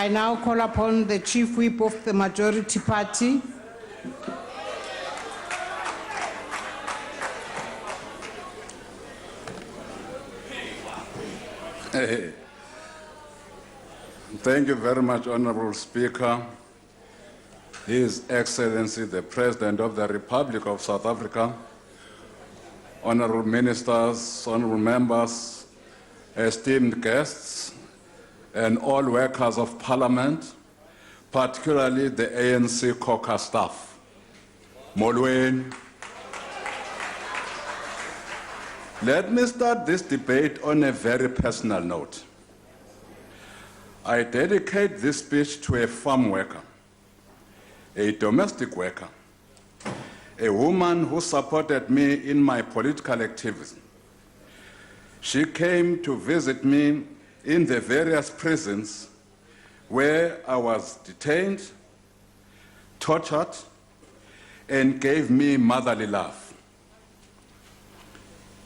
I now call upon the Chief Whip of the Majority Party. Thank you very much, Honorable Speaker. His Excellency, the President of the Republic of South Africa, Honorable Ministers, Honorable Members, esteemed guests, and all workers of Parliament, particularly the ANC caucus staff. Molweni. Let me start this debate on a very personal note. I dedicate this speech to a farm worker, a domestic worker, a woman who supported me in my political activism. She came to visit me in the various prisons where I was detained, tortured, and gave me motherly love.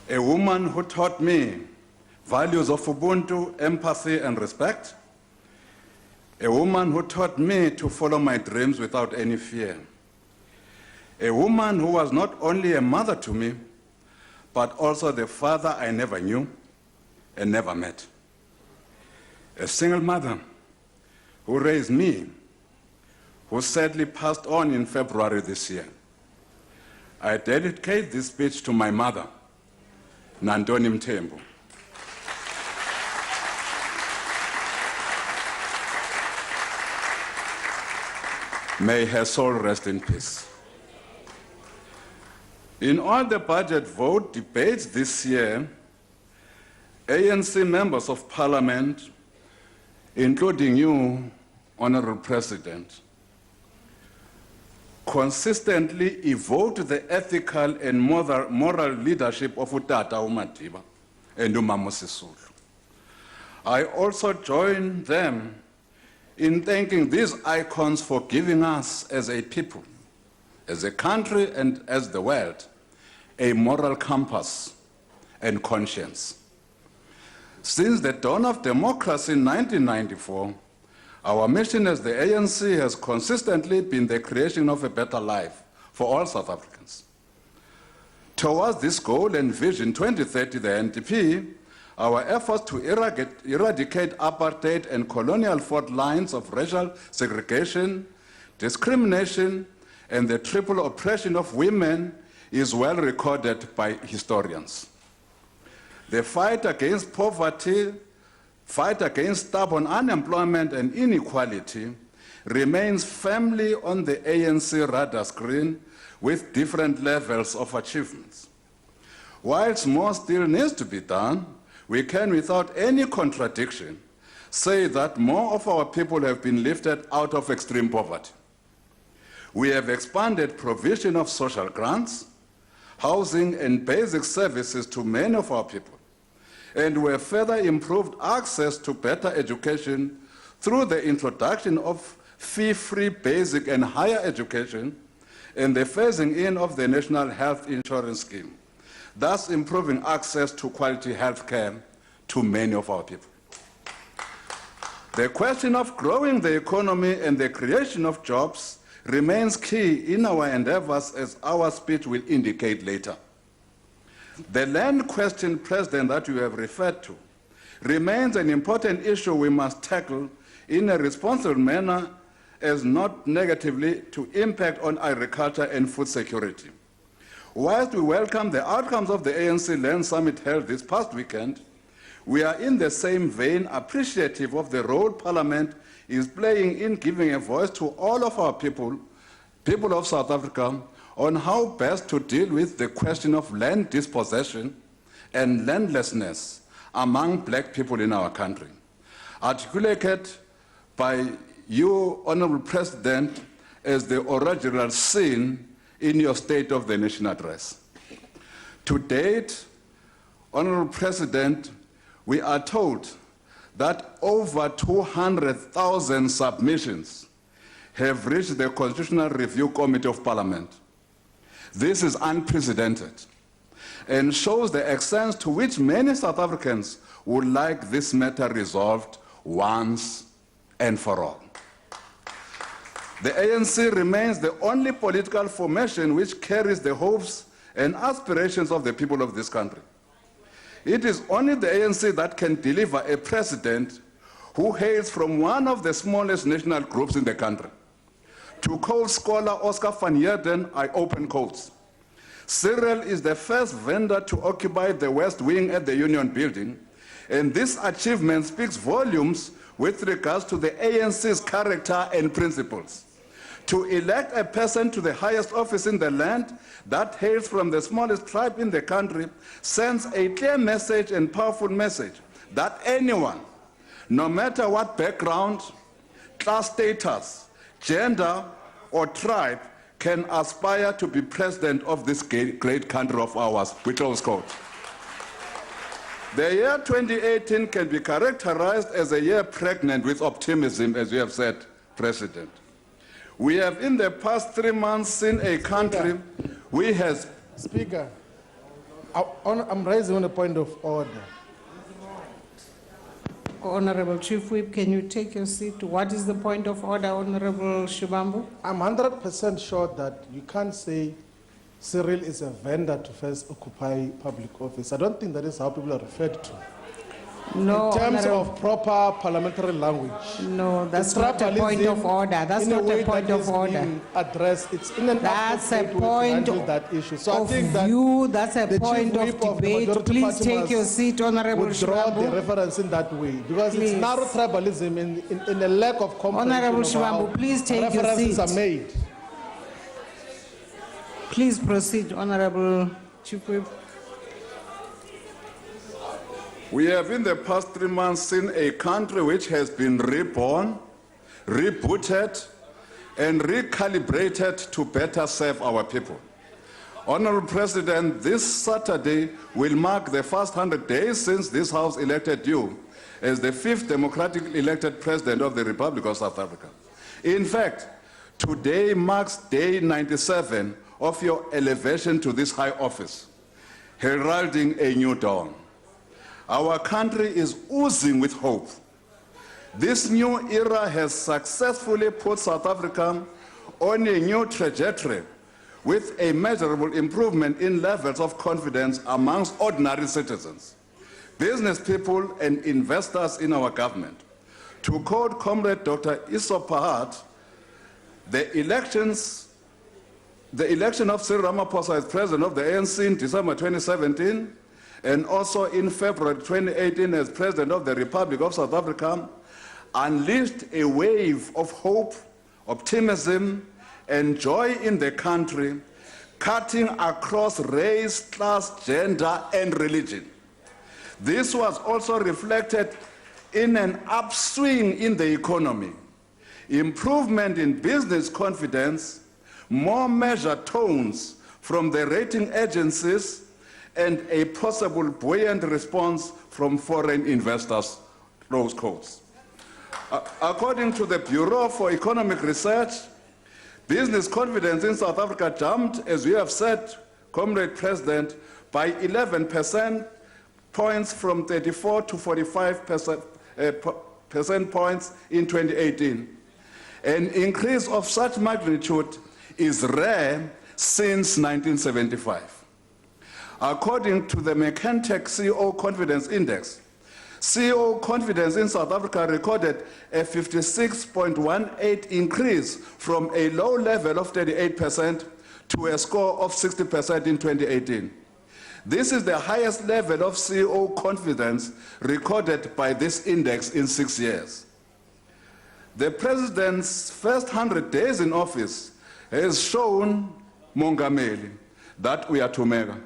A woman who taught me values of Ubuntu, empathy, and respect. A woman who taught me to follow my dreams without any fear. A woman who was not only a mother to me, but also the father I never knew and never met. A single mother who raised me, who sadly passed on in February this year. I dedicate this speech to my mother, Nandoni Mthembu. May her soul rest in peace. In all the budget vote debates this year, ANC members of Parliament, including you, Honorable President, consistently evoked the ethical and moral leadership of Utata uMadiba and uMama Sisulu. I also join them in thanking these icons for giving us as a people, as a country and as the world, a moral compass and conscience. Since the dawn of democracy in 1994, our mission as the ANC has consistently been the creation of a better life for all South Africans. Towards this goal and vision 2030, the NDP, our efforts to eradicate apartheid and colonial fault lines of racial segregation, discrimination, and the triple oppression of women is well recorded by historians. The fight against poverty, fight against stubborn unemployment and inequality remains firmly on the ANC radar screen with different levels of achievements. Whilst more still needs to be done, we can, without any contradiction, say that more of our people have been lifted out of extreme poverty. We have expanded provision of social grants, housing, and basic services to many of our people. And we have further improved access to better education through the introduction of fee-free basic and higher education and the phasing in of the National Health Insurance Scheme, thus improving access to quality health care to many of our people. The question of growing the economy and the creation of jobs remains key in our endeavors, as our speech will indicate later. The land question, President, that you have referred to remains an important issue we must tackle in a responsible manner as not negatively to impact on agriculture and food security. Whilst we welcome the outcomes of the ANC Land Summit held this past weekend, we are in the same vein appreciative of the role Parliament is playing in giving a voice to all of our people of South Africa, on how best to deal with the question of land dispossession and landlessness among black people in our country, articulated by you, Honorable President, as the original sin in your State of the Nation address. To date, Honorable President, we are told that over 200,000 submissions have reached the Constitutional Review Committee of Parliament. This is unprecedented and shows the extent to which many South Africans would like this matter resolved once and for all. The ANC remains the only political formation which carries the hopes and aspirations of the people of this country. It is only the ANC that can deliver a president who hails from one of the smallest national groups in the country. To quote scholar Oscar van Heerden, I open quotes. Cyril is the first vendor to occupy the West Wing at the Union Building, and this achievement speaks volumes with regards to the ANC's character and principles. To elect a person to the highest office in the land that hails from the smallest tribe in the country sends a clear message and powerful message that anyone, no matter what background, class status, gender, or tribe, can aspire to be president of this great country of ours, we close quote. The year 2018 can be characterized as a year pregnant with optimism, as you have said, President. We have in the past 3 months seen a country which has... Speaker, I'm raising on a point of order. Honorable Chief Whip, can you take your seat? What is the point of order, Honorable Shivambu? I'm 100% sure that you can't say Cyril is a vendor to first occupy public office. I don't think that is how people are referred to. No, In terms Honorable, of proper parliamentary language. no, that's not a point of order. That's in a not way a point that of is order. being addressed. It's in an That's a appropriate way to point handle that issue. So I of think that view, that's a the point chief of whip the debate. majority Please party take must your seat, Honorable withdraw the Shivambu. reference in that way, because Please. it's narrow tribalism in a lack of comprehension Honorable of how Shivambu, please take your references seat. are made. Please proceed, Honorable Chief Whip. We have in the past 3 months seen a country which has been reborn, rebooted, and recalibrated to better serve our people. Honorable President, this Saturday will mark the first 100 days since this House elected you as the 5th democratically elected President of the Republic of South Africa. In fact, today marks day 97 of your elevation to this high office, heralding a new dawn. Our country is oozing with hope. This new era has successfully put South Africa on a new trajectory with a measurable improvement in levels of confidence amongst ordinary citizens, business people, and investors in our government. To quote Comrade Dr. Iso Pahat, the election of Cyril Ramaphosa as president of the ANC in December 2017, and also in February 2018 as President of the Republic of South Africa, unleashed a wave of hope, optimism, and joy in the country, cutting across race, class, gender, and religion. This was also reflected in an upswing in the economy, improvement in business confidence, more measured tones from the rating agencies, and a possible buoyant response from foreign investors, close quotes. According to the Bureau for Economic Research, business confidence in South Africa jumped, as we have said, Comrade President, by 11% points from 34 to 45% points in 2018. An increase of such magnitude is rare since 1975. According to the McKentech CEO Confidence Index, CEO confidence in South Africa recorded a 56.18 increase from a low level of 38% to a score of 60% in 2018. This is the highest level of CEO confidence recorded by this index in 6 years. The President's first 100 days in office has shown Mongameli that we are to mega.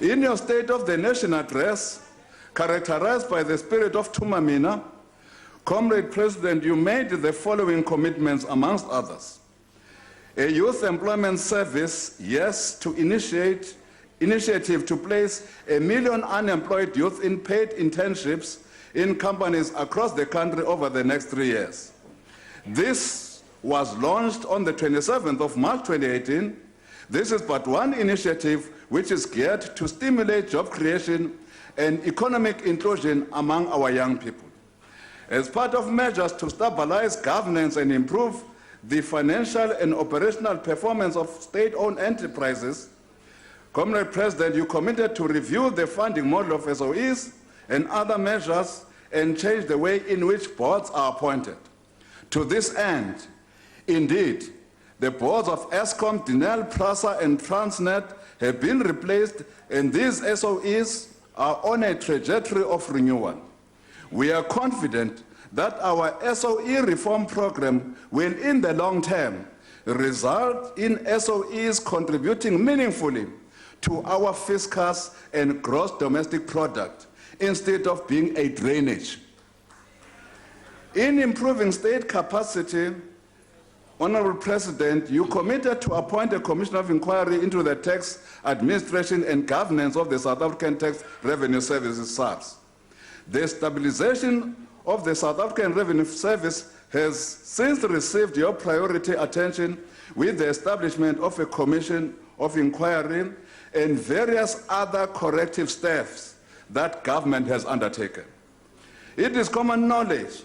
In your State of the Nation address, characterized by the spirit of Tumamina, Comrade President, you made the following commitments amongst others. A youth employment service, yes, to initiative to place 1 million unemployed youth in paid internships in companies across the country over the next 3 years. This was launched on the 27th of March 2018. This is but one initiative which is geared to stimulate job creation and economic inclusion among our young people. As part of measures to stabilize governance and improve the financial and operational performance of state-owned enterprises, Comrade President, you committed to review the funding model of SOEs and other measures and change the way in which boards are appointed. To this end, indeed, the boards of Eskom, Denel, Prasa, and Transnet have been replaced, and these SOEs are on a trajectory of renewal. We are confident that our SOE reform program will, in the long term, result in SOEs contributing meaningfully to our fiscus and gross domestic product, instead of being a drainage. In improving state capacity, Honorable President, you committed to appoint a Commission of Inquiry into the tax administration and governance of the South African Tax Revenue Services, SARS. The stabilization of the South African Revenue Service has since received your priority attention with the establishment of a Commission of Inquiry and various other corrective steps that government has undertaken. It is common knowledge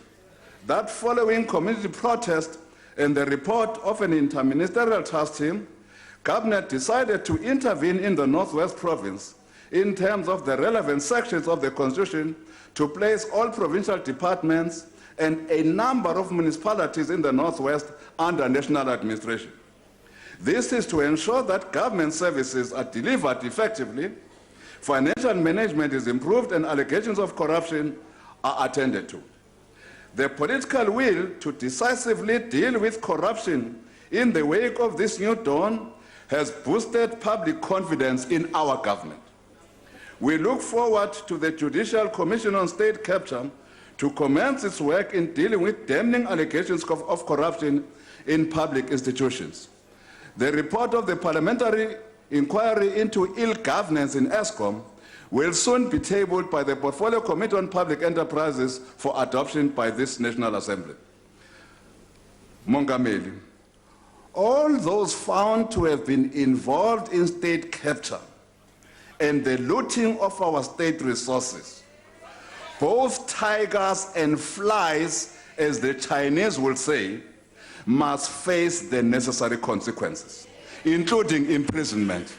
that following community protest and the report of an interministerial task team, Cabinet decided to intervene in the Northwest Province in terms of the relevant sections of the Constitution to place all provincial departments and a number of municipalities in the Northwest under national administration. This is to ensure that government services are delivered effectively, financial management is improved, and allegations of corruption are attended to. The political will to decisively deal with corruption in the wake of this new dawn has boosted public confidence in our government. We look forward to the Judicial Commission on State Capture to commence its work in dealing with damning allegations of corruption in public institutions. The report of the Parliamentary Inquiry into Ill Governance in Eskom will soon be tabled by the Portfolio Committee on Public Enterprises for adoption by this National Assembly. Mongameli, all those found to have been involved in state capture and the looting of our state resources, both tigers and flies, as the Chinese will say, must face the necessary consequences, including imprisonment.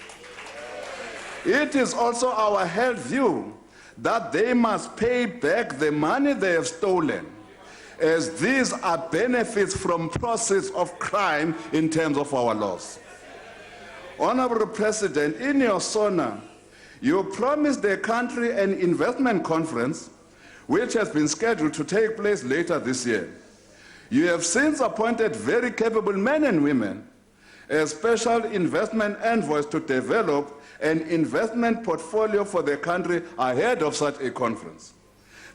It is also our held view that they must pay back the money they have stolen, as these are benefits from process of crime in terms of our laws. Honorable President, in your Sona, you promised the country an investment conference which has been scheduled to take place later this year. You have since appointed very capable men and women as special investment envoys to develop an investment portfolio for the country ahead of such a conference.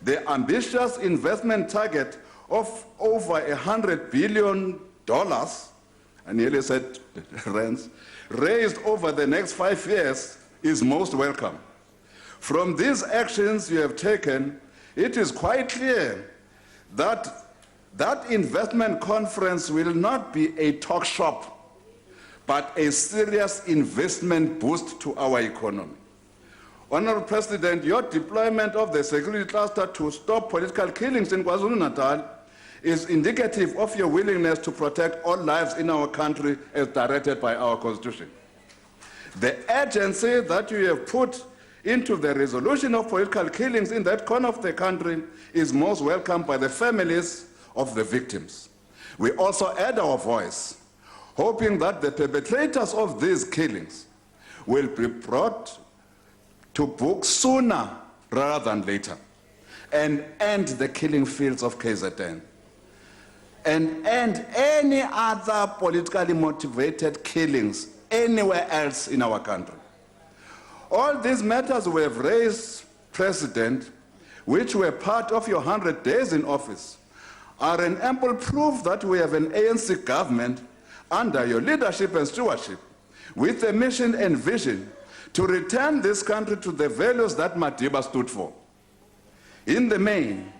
The ambitious investment target of over $100 billion, I nearly said rands, raised over the next 5 years is most welcome. From these actions you have taken, it is quite clear that that investment conference will not be a talk shop, but a serious investment boost to our economy. Honorable President, your deployment of the security cluster to stop political killings in KwaZulu-Natal is indicative of your willingness to protect all lives in our country as directed by our Constitution. The urgency that you have put into the resolution of political killings in that corner of the country is most welcomed by the families of the victims. We also add our voice, hoping that the perpetrators of these killings will be brought to book sooner rather than later, and end the killing fields of KZN, and end any other politically motivated killings anywhere else in our country. All these matters we have raised, President, which were part of your 100 days in office, are an ample proof that we have an ANC government under your leadership and stewardship with a mission and vision to return this country to the values that Madiba stood for. In the main,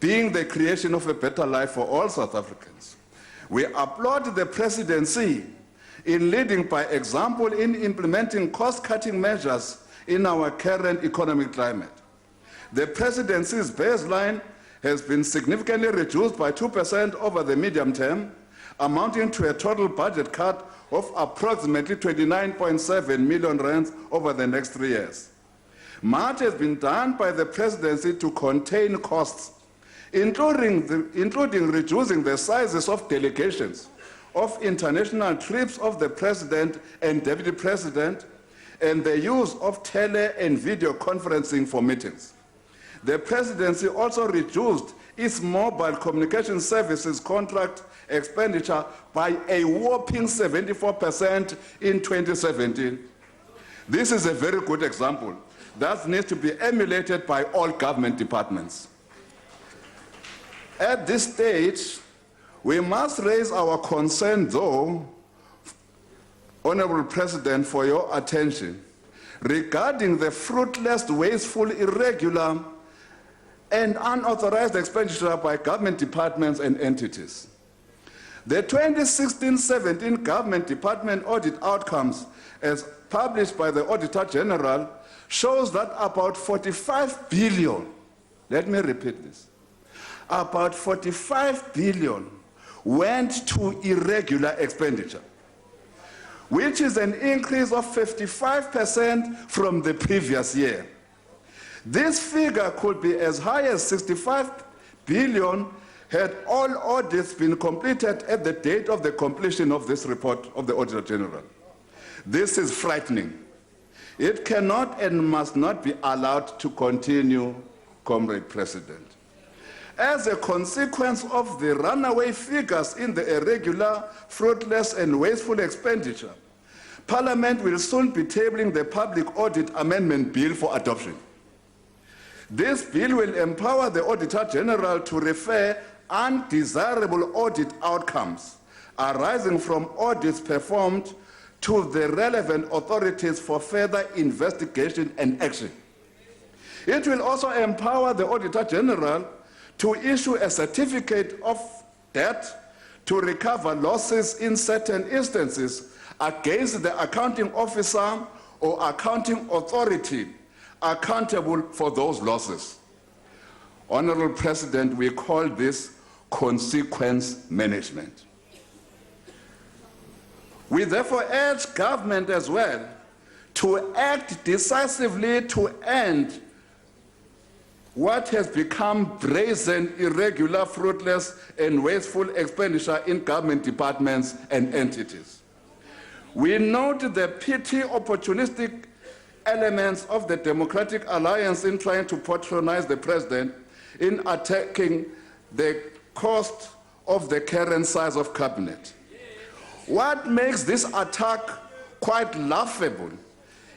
being the creation of a better life for all South Africans. We applaud the Presidency in leading by example in implementing cost-cutting measures in our current economic climate. The Presidency's baseline has been significantly reduced by 2% over the medium term, amounting to a total budget cut of approximately 29.7 million rands over the next 3 years. Much has been done by the presidency to contain costs, including reducing the sizes of delegations, of international trips of the president and deputy president, and the use of tele and video conferencing for meetings. The presidency also reduced its mobile communication services contract expenditure by a whopping 74% in 2017. This is a very good example that needs to be emulated by all government departments. At this stage, we must raise our concern, though, Honorable President, for your attention, regarding the fruitless, wasteful, irregular, and unauthorized expenditure by government departments and entities. The 2016-17 Government Department Audit Outcomes, as published by the Auditor General, shows that about 45 billion, let me repeat this, about 45 billion went to irregular expenditure, which is an increase of 55% from the previous year. This figure could be as high as 65 billion had all audits been completed at the date of the completion of this report of the Auditor General. This is frightening. It cannot and must not be allowed to continue, Comrade President. As a consequence of the runaway figures in the irregular, fruitless, and wasteful expenditure, Parliament will soon be tabling the Public Audit Amendment Bill for adoption. This bill will empower the Auditor General to refer undesirable audit outcomes arising from audits performed to the relevant authorities for further investigation and action. It will also empower the Auditor General to issue a certificate of debt to recover losses in certain instances against the accounting officer or accounting authority accountable for those losses. Honorable President, we call this consequence management. We therefore urge government as well to act decisively to end what has become brazen, irregular, fruitless, and wasteful expenditure in government departments and entities. We note the petty, opportunistic elements of the Democratic Alliance in trying to patronize the president in attacking the cost of the current size of cabinet. What makes this attack quite laughable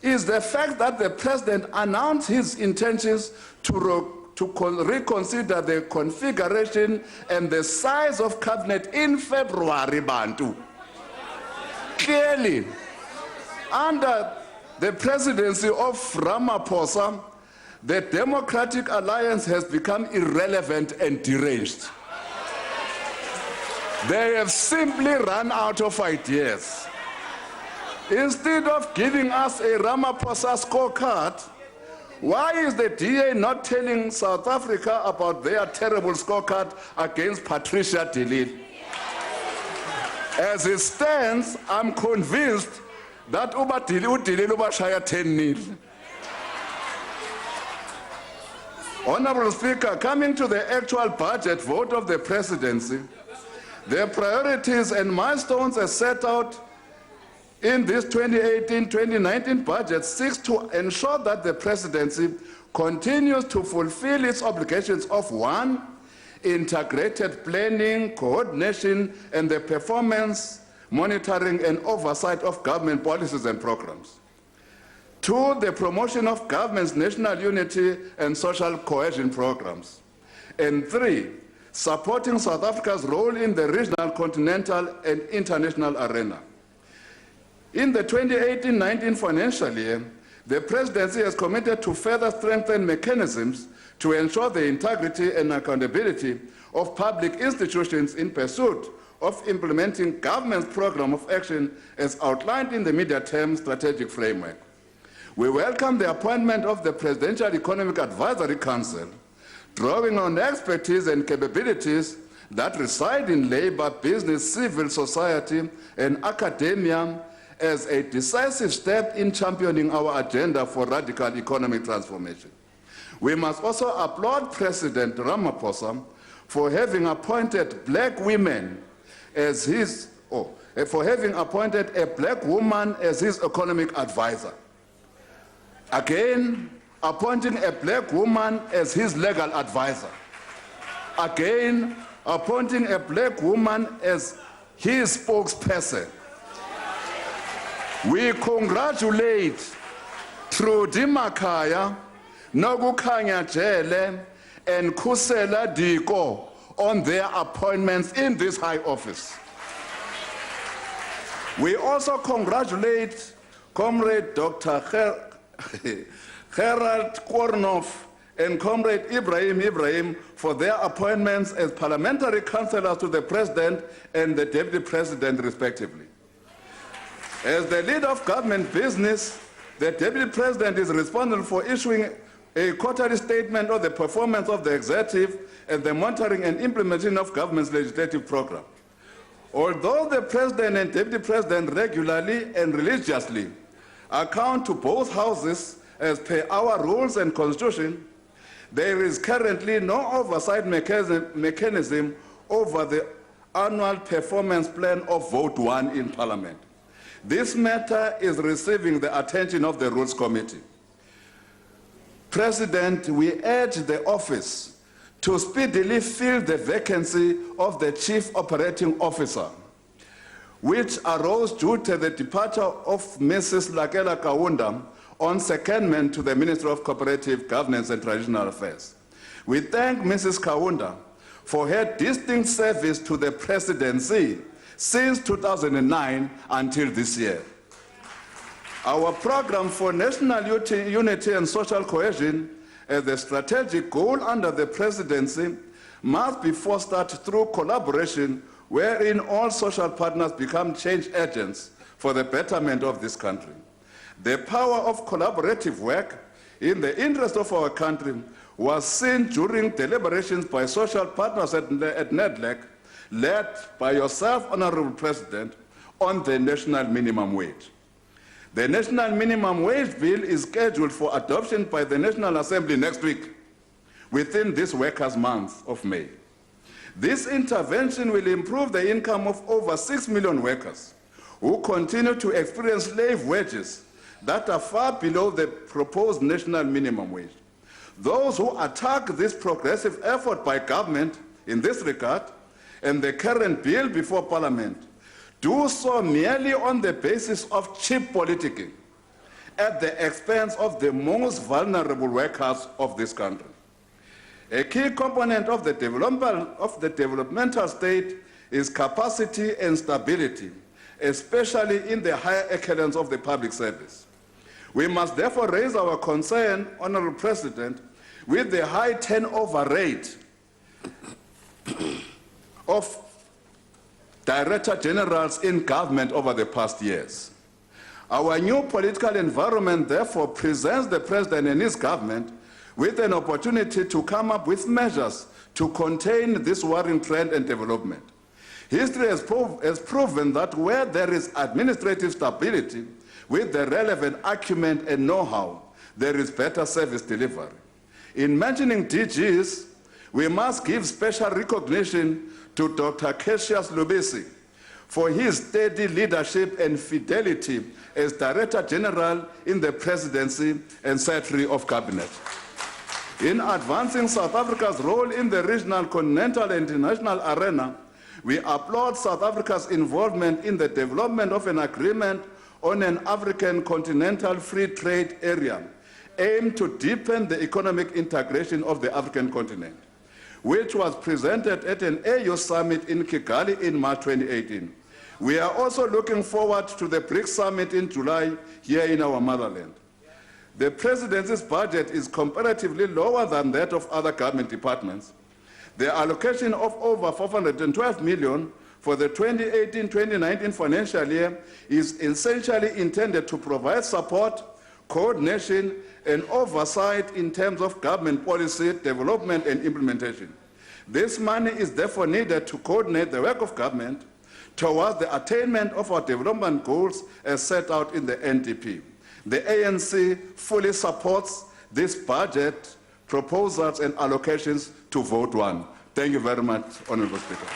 is the fact that the president announced his intentions to reconsider the configuration and the size of cabinet in February, Bantu. Clearly, under the presidency of Ramaphosa, the Democratic Alliance has become irrelevant and deranged. They have simply run out of ideas. Instead of giving us a Ramaphosa scorecard, why is the DA not telling South Africa about their terrible scorecard against Patricia de Lille? As it stands, I'm convinced that de Lille ubashaya 10-0. Honorable Speaker, coming to the actual budget vote of the presidency, the priorities and milestones as set out in this 2018-2019 budget seeks to ensure that the presidency continues to fulfill its obligations of 1, integrated planning, coordination, and the performance, monitoring, and oversight of government policies and programs. 2, the promotion of government's national unity and social cohesion programs. And 3, supporting South Africa's role in the regional, continental, and international arena. In the 2018-19 financial year, the presidency has committed to further strengthen mechanisms to ensure the integrity and accountability of public institutions in pursuit of implementing government's program of action as outlined in the medium-term strategic framework. We welcome the appointment of the Presidential Economic Advisory Council drawing on expertise and capabilities that reside in labor, business, civil society, and academia as a decisive step in championing our agenda for radical economic transformation. We must also applaud President Ramaphosa for having appointed black women as his, for having appointed a black woman as his economic advisor. Again, appointing a black woman as his legal advisor. Again, appointing a black woman as his spokesperson. We congratulate Trudy Makaya, Nogukhanya Jele, and Kusela Diko on their appointments in this high office. We also congratulate Comrade Dr. Gerald Kornoff and Comrade Ibrahim for their appointments as parliamentary councillors to the President and the Deputy President, respectively. As the leader of government business, the Deputy President is responsible for issuing a quarterly statement of the performance of the executive and the monitoring and implementation of government's legislative program. Although the President and Deputy President regularly and religiously account to both houses as per our rules and constitution, there is currently no oversight mechanism over the annual performance plan of Vote 1 in Parliament. This matter is receiving the attention of the Rules Committee. President, we urge the office to speedily fill the vacancy of the Chief Operating Officer, which arose due to the departure of Mrs. Lakela Kaunda on secondment to the Ministry of Cooperative Governance and Traditional Affairs. We thank Mrs. Kaunda for her distinct service to the Presidency since 2009 until this year. Our program for national unity and social cohesion as a strategic goal under the Presidency must be fostered through collaboration wherein all social partners become change agents for the betterment of this country. The power of collaborative work in the interest of our country was seen during deliberations by social partners at NEDLEC, led by yourself, Honorable President, on the national minimum wage. The National Minimum Wage Bill is scheduled for adoption by the National Assembly next week, within this workers' month of May. This intervention will improve the income of over 6 million workers who continue to experience slave wages that are far below the proposed national minimum wage. Those who attack this progressive effort by government in this regard and the current bill before Parliament do so merely on the basis of cheap politicking at the expense of the most vulnerable workers of this country. A key component of the developmental state is capacity and stability, especially in the higher echelons of the public service. We must therefore raise our concern, Honorable President, with the high turnover rate of Director Generals in government over the past years. Our new political environment therefore presents the President and his government with an opportunity to come up with measures to contain this worrying trend and development. History has proven that where there is administrative stability with the relevant acumen and know-how, there is better service delivery. In mentioning DGs, we must give special recognition to Dr. Cassius Lubisi for his steady leadership and fidelity as Director General in the Presidency and Secretary of Cabinet. In advancing South Africa's role in the regional, continental, and international arena, we applaud South Africa's involvement in the development of an agreement on an African continental free trade area aimed to deepen the economic integration of the African continent, which was presented at an AU summit in Kigali in March 2018. We are also looking forward to the BRICS summit in July here in our motherland. The Presidency's budget is comparatively lower than that of other government departments. The allocation of over 412 million for the 2018-2019 financial year is essentially intended to provide support, coordination, and oversight in terms of government policy, development, and implementation. This money is therefore needed to coordinate the work of government towards the attainment of our development goals as set out in the NDP. The ANC fully supports this budget proposals and allocations to vote one. Thank you very much, Honourable Speaker.